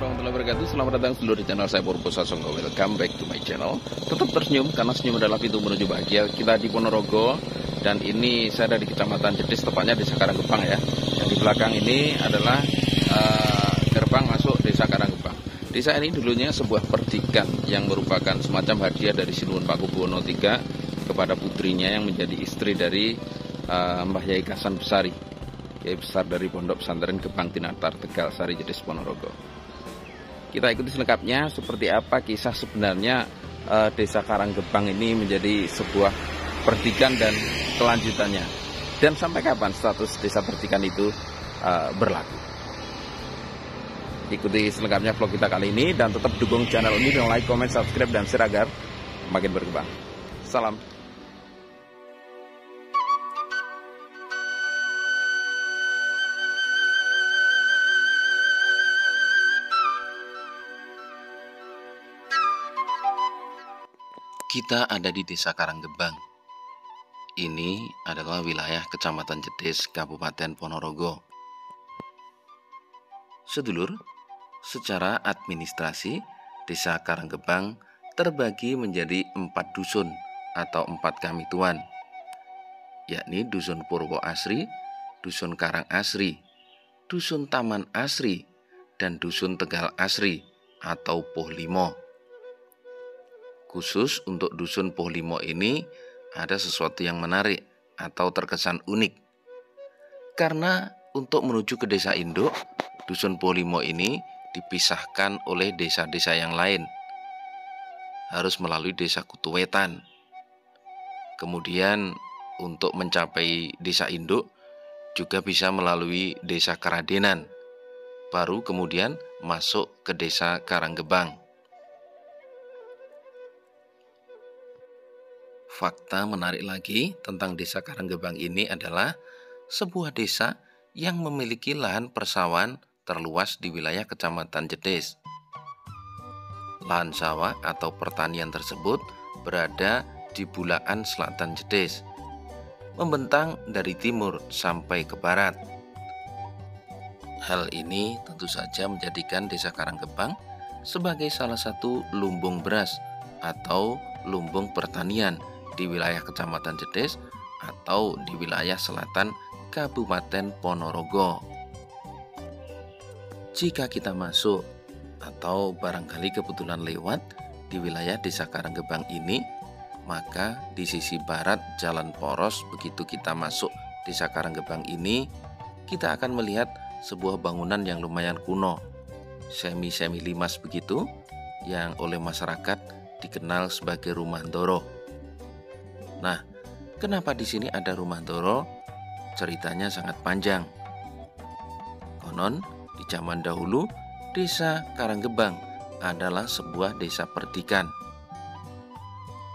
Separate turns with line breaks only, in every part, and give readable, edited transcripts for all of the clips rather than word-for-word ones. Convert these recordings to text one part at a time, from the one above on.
warahmatullahi wabarakatuh. Selamat datang seluruh di channel saya Purwosa Songko. Welcome back to my channel. Tetap tersenyum karena senyum adalah pintu menuju bahagia. Kita di Ponorogo dan ini saya ada di Kecamatan Jetis, tepatnya Desa Karanggebang ya. Yang di belakang ini adalah gerbang masuk Desa Karanggebang. Desa ini dulunya sebuah perdikan yang merupakan semacam hadiah dari Sinuhun Pakubuwono III kepada putrinya yang menjadi istri dari Mbah Yai Kasan Besari, Yai besar dari Pondok Pesantren Gebang Tinatar, Tegal Sari, Jetis, Ponorogo. Kita ikuti selengkapnya seperti apa kisah sebenarnya Desa Karanggebang ini menjadi sebuah perdikan dan kelanjutannya, dan sampai kapan status desa perdikan itu berlaku. Ikuti selengkapnya vlog kita kali ini dan tetap dukung channel ini dengan like, comment, subscribe, dan share agar makin berkembang. Salam. Kita ada di Desa Karanggebang. Ini adalah wilayah Kecamatan Jetis, Kabupaten Ponorogo. Sedulur, secara administrasi, Desa Karanggebang terbagi menjadi 4 dusun atau 4 kamituan, yakni Dusun Purwo Asri, Dusun Karang Asri, Dusun Taman Asri, dan Dusun Tegal Asri atau Pohlimo. Khusus untuk Dusun Pohlimo ini ada sesuatu yang menarik atau terkesan unik. Karena untuk menuju ke desa induk, Dusun Pohlimo ini dipisahkan oleh desa-desa yang lain. Harus melalui Desa Kutuwetan. Kemudian untuk mencapai desa induk juga bisa melalui Desa Keradenan. Baru kemudian masuk ke Desa Karanggebang. Fakta menarik lagi tentang Desa Karanggebang ini adalah sebuah desa yang memiliki lahan persawahan terluas di wilayah Kecamatan Jetis. Lahan sawah atau pertanian tersebut berada di Bulaan Selatan Jetis, membentang dari timur sampai ke barat. Hal ini tentu saja menjadikan Desa Karanggebang sebagai salah satu lumbung beras atau lumbung pertanian di wilayah Kecamatan Jetis atau di wilayah selatan Kabupaten Ponorogo. Jika kita masuk atau barangkali kebetulan lewat di wilayah Desa Karanggebang ini, maka di sisi barat Jalan Poros, begitu kita masuk Desa Karanggebang ini, kita akan melihat sebuah bangunan yang lumayan kuno, semi limas begitu, yang oleh masyarakat dikenal sebagai Rumah Ndoro. Nah, kenapa di sini ada Rumah Ndoro? Ceritanya sangat panjang. Konon, di zaman dahulu, Desa Karanggebang adalah sebuah desa perdikan.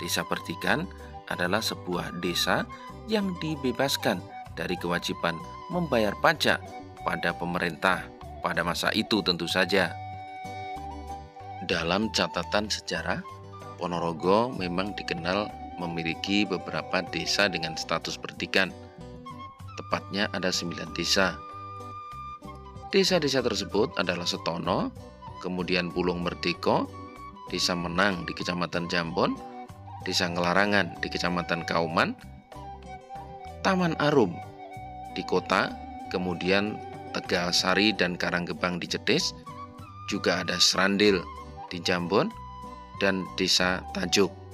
Desa perdikan adalah sebuah desa yang dibebaskan dari kewajiban membayar pajak pada pemerintah pada masa itu tentu saja. Dalam catatan sejarah, Ponorogo memang dikenal memiliki beberapa desa dengan status perdikan. Tepatnya ada 9 desa. Desa-desa tersebut adalah Setono, kemudian Bulung Merdeka, Desa Menang di Kecamatan Jambon, Desa Ngelarangan di Kecamatan Kauman, Taman Arum di kota, kemudian Tegal Sari dan Karanggebang di Jetis, juga ada Serandil di Jambon, dan Desa Tajuk.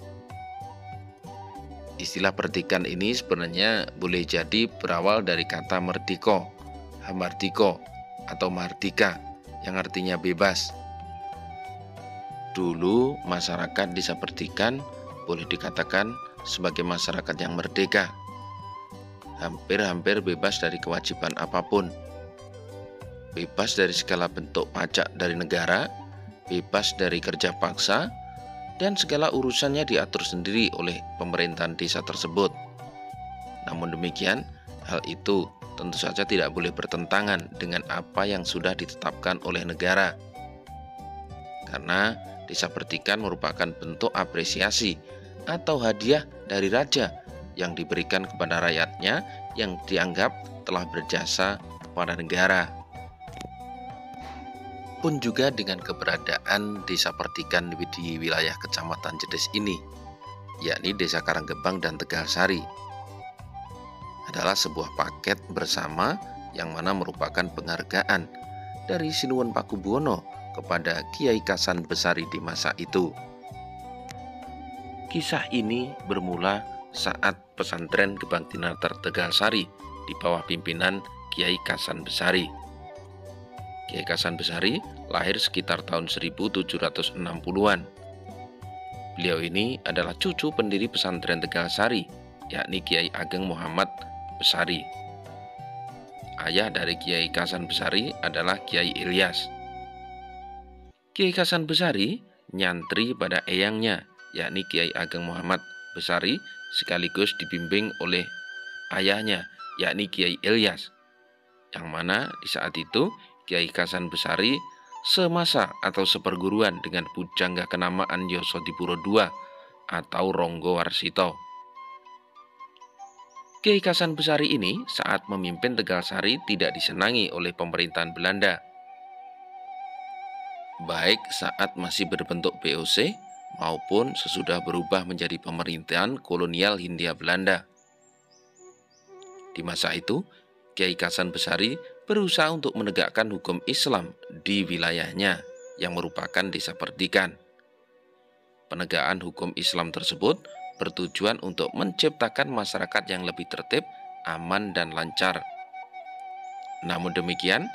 Istilah perdikan ini sebenarnya boleh jadi berawal dari kata merdiko, hamardiko, atau mardika, yang artinya bebas. Dulu masyarakat desa perdikan boleh dikatakan sebagai masyarakat yang merdeka, hampir bebas dari kewajiban apapun, bebas dari segala bentuk pajak dari negara, bebas dari kerja paksa, dan segala urusannya diatur sendiri oleh pemerintahan desa tersebut. Namun demikian, hal itu tentu saja tidak boleh bertentangan dengan apa yang sudah ditetapkan oleh negara. Karena desa perdikan merupakan bentuk apresiasi atau hadiah dari raja yang diberikan kepada rakyatnya yang dianggap telah berjasa kepada negara. Pun juga dengan keberadaan Desa Perdikan di wilayah Kecamatan Jedes ini, yakni Desa Karanggebang dan Tegalsari, adalah sebuah paket bersama yang mana merupakan penghargaan dari Sinuwun Pakubuwono kepada Kiai Kasan Besari di masa itu. Kisah ini bermula saat pesantren Gebang Tinatar Tegalsari di bawah pimpinan Kiai Kasan Besari. Kiai Kasan Besari lahir sekitar tahun 1760-an. Beliau ini adalah cucu pendiri pesantren Tegalsari, yakni Kiai Ageng Muhammad Besari. Ayah dari Kiai Kasan Besari adalah Kiai Ilyas. Kiai Kasan Besari nyantri pada eyangnya, yakni Kiai Ageng Muhammad Besari, sekaligus dibimbing oleh ayahnya, yakni Kiai Ilyas, yang mana di saat itu Kiai Kasan Besari semasa atau seperguruan dengan pujangga kenamaan Yosodipuro II atau Ronggo Warsito. Kiai Kasan Besari ini saat memimpin Tegalsari tidak disenangi oleh pemerintahan Belanda, baik saat masih berbentuk VOC maupun sesudah berubah menjadi pemerintahan kolonial Hindia Belanda. Di masa itu, Kiai Kasan Besari berusaha untuk menegakkan hukum Islam di wilayahnya yang merupakan Desa Perdikan. Penegakan hukum Islam tersebut bertujuan untuk menciptakan masyarakat yang lebih tertib, aman, dan lancar. Namun demikian,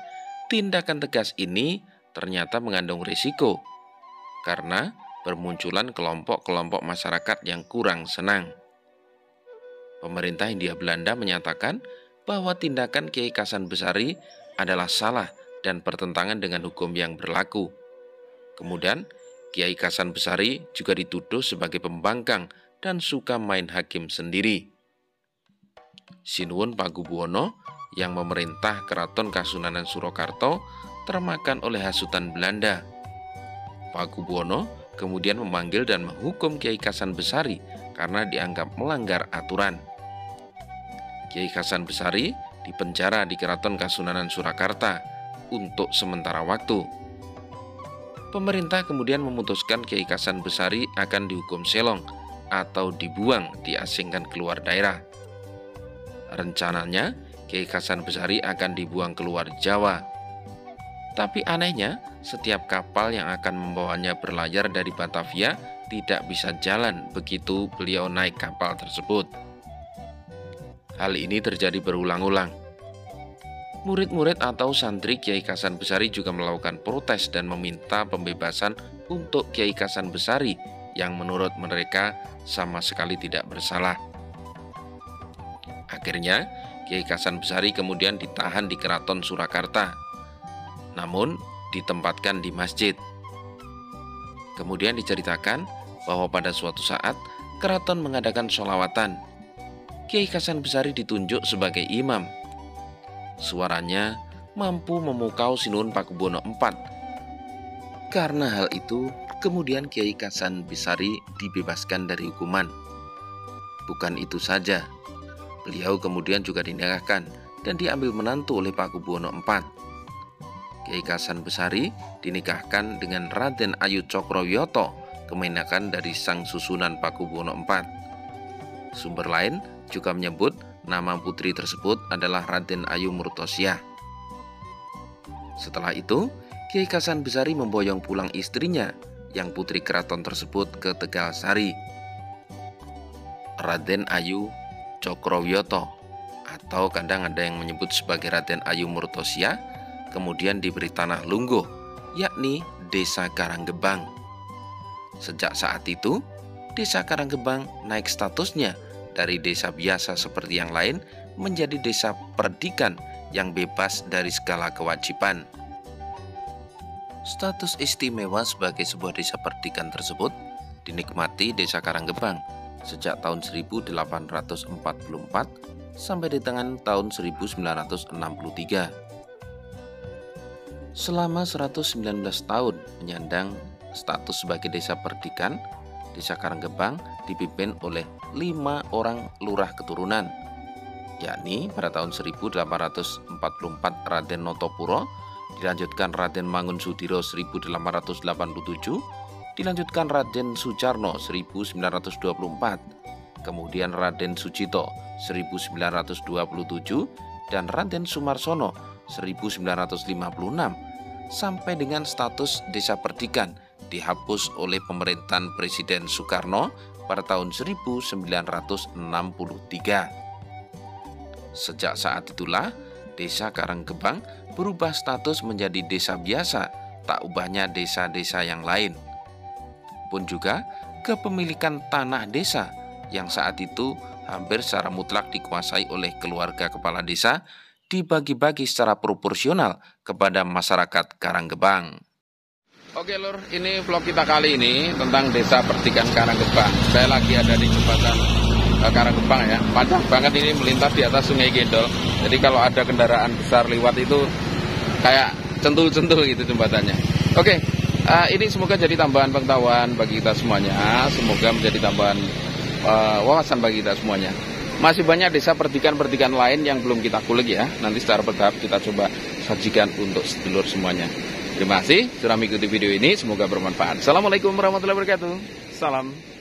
tindakan tegas ini ternyata mengandung risiko karena bermunculan kelompok-kelompok masyarakat yang kurang senang. Pemerintah Hindia Belanda menyatakan bahwa tindakan Kiai Kasan Besari adalah salah dan bertentangan dengan hukum yang berlaku. Kemudian, Kiai Kasan Besari juga dituduh sebagai pembangkang dan suka main hakim sendiri. Sinuwun Pakubuwono yang memerintah Keraton Kasunanan Surakarta termakan oleh hasutan Belanda. Pakubuwono kemudian memanggil dan menghukum Kiai Kasan Besari karena dianggap melanggar aturan. Kiai Kasan Besari dipenjara di Keraton Kasunanan Surakarta untuk sementara waktu. Pemerintah kemudian memutuskan Kiai Kasan Besari akan dihukum selong atau dibuang, diasingkan keluar daerah. Rencananya, Kiai Kasan Besari akan dibuang keluar Jawa. Tapi anehnya, setiap kapal yang akan membawanya berlayar dari Batavia tidak bisa jalan begitu beliau naik kapal tersebut. Hal ini terjadi berulang-ulang. Murid-murid atau santri Kiai Kasan Besari juga melakukan protes dan meminta pembebasan untuk Kiai Kasan Besari yang menurut mereka sama sekali tidak bersalah. Akhirnya, Kiai Kasan Besari kemudian ditahan di Keraton Surakarta, namun ditempatkan di masjid. Kemudian diceritakan bahwa pada suatu saat keraton mengadakan sholawatan. Kiai Kasan Besari ditunjuk sebagai imam. Suaranya mampu memukau Sinuwun Pakubuwono IV. Karena hal itu, kemudian Kiai Kasan Besari dibebaskan dari hukuman. Bukan itu saja, beliau kemudian juga dinikahkan dan diambil menantu oleh Pakubuwono IV. Kiai Kasan Besari dinikahkan dengan Raden Ayu Cokroyoto, kemenakan dari sang susunan Pakubuwono IV. Sumber lain juga menyebut nama putri tersebut adalah Raden Ayu Murtosyah. Setelah itu, Kiai Kasan Besari memboyong pulang istrinya yang putri keraton tersebut ke Tegalsari. Raden Ayu Cokroyoto, atau kadang ada yang menyebut sebagai Raden Ayu Murtosyah, kemudian diberi tanah lungguh, yakni Desa Karanggebang. Sejak saat itu, Desa Karanggebang naik statusnya dari desa biasa seperti yang lain menjadi Desa Perdikan yang bebas dari segala kewajiban. Status istimewa sebagai sebuah Desa Perdikan tersebut dinikmati Desa Karanggebang sejak tahun 1844 sampai di tangan tahun 1963. Selama 119 tahun menyandang status sebagai Desa Perdikan, Desa Karanggebang dipimpin oleh 5 orang lurah keturunan, yakni pada tahun 1844 Raden Notopuro dilanjutkan Raden Mangunsudiro 1887, dilanjutkan Raden Sucarno 1924, kemudian Raden Sucito 1927, dan Raden Sumarsono 1956, sampai dengan status desa perdikan dihapus oleh pemerintahan Presiden Soekarno pada tahun 1963. Sejak saat itulah Desa Karanggebang berubah status menjadi desa biasa, tak ubahnya desa-desa yang lain. Pun juga kepemilikan tanah desa yang saat itu hampir secara mutlak dikuasai oleh keluarga kepala desa dibagi-bagi secara proporsional kepada masyarakat Karanggebang. Oke lur, ini vlog kita kali ini tentang Desa Perdikan Karanggebang. Saya lagi ada di jembatan Karanggebang ya. Panjang banget ini, melintas di atas Sungai Gendol. Jadi kalau ada kendaraan besar lewat itu kayak centul-centul gitu jembatannya. Oke, ini semoga jadi tambahan pengetahuan bagi kita semuanya. Semoga menjadi tambahan wawasan bagi kita semuanya. Masih banyak desa perdikan-perdikan lain yang belum kita kulik ya. Nanti secara bertahap kita coba sajikan untuk sedulur semuanya. Terima kasih sudah mengikuti video ini, semoga bermanfaat. Assalamualaikum warahmatullahi wabarakatuh. Salam.